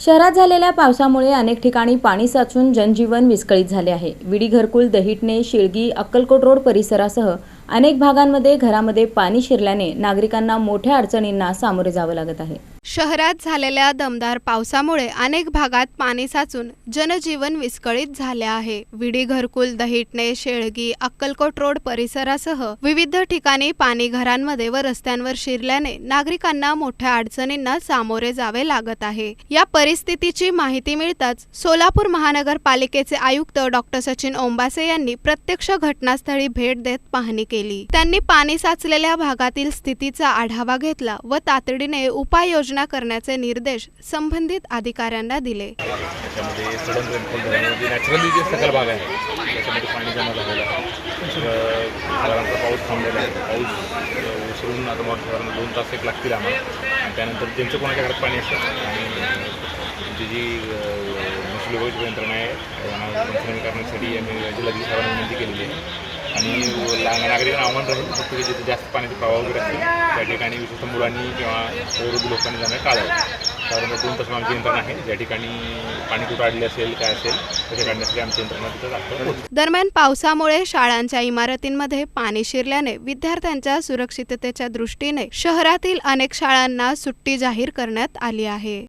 शहरात झालेल्या पावसामुळे अनेक ठिकाणी पाणी साचून जनजीवन विस्कळीत झाले आहे। विडी घरकुल, दहिटणे, शिळगी, अक्कलकोट रोड परिसरासह अनेक भागांमध्ये घरामध्ये पाणी शिरल्याने नागरिकांना मोठ्या अडचणींना सामोरे जावे लागत आहे। शहरात झालेल्या दमदार पावसामुळे अनेक भागात पाणी साचून जनजीवन विस्कळीत झाले आहे। विडी घरकुल, दहिटणे, शेळगी, अक्कलकोट रोड परिसरासह विविध ठिकाणी पाणी घरांमध्ये व रस्त्यांवर शिरल्याने नागरिकांना मोठ्या अडचणींना सामोरे जावे लागत आहे। या परिस्थितीची माहिती मिळताच सोलापूर महानगरपालिकेचे आयुक्त डॉक्टर सचिन ओंबासे यांनी प्रत्यक्ष घटनास्थळी भेट देत पाहणी केली। त्यांनी पाणी साचलेल्या भागातील स्थितीचा आढावा घेतला व तातडीने उपाययोजना करण्याचे निर्देश संबंधित अधिकाऱ्यांना दिले। त्यामध्ये सडन रेनफॉल झाल्यामुळे नॅचरली जे सखल भाग आहे त्याच्यामध्ये पाणी जमा झालेलं आहे। साधारणतः पाऊस थांबलेला आहे। पाऊस उसळून आता मोठ्या 2 तास एक लागतील आम्हाला, आणि त्यानंतर ज्यांचं कोणाच्या घरात पाणी असेल आणि तुमची जी मसुलीबाईची यंत्रणा आहे त्यांना पंचनामे करण्यासाठी आम्ही जिल्हाधिकारी साहेबांना विनंती केलेली आहे। आणि नागरिकांना आव्हान राहील फक्त की जिथे जास्त पाण्याचा प्रवाह वगैरे असेल त्या ठिकाणी विशेषतः मुलांनी किंवा वयोवृद्ध लोकांनी जाणं टाळावं। साधारणतः 2 तास आमची यंत्रणा आहे, ज्या ठिकाणी पाणी कुठं अडले असेल काय असेल त्याच्या काढण्यासाठी आमची यंत्रणा तिथं दाखल। दरम्यान पावसामुळे शाळांच्या इमारतींमध्ये पाणी शिरल्याने विद्यार्थ्यांच्या सुरक्षिततेच्या दृष्टीने शहरातील अनेक शाळांना सुट्टी जाहीर करण्यात आली आहे।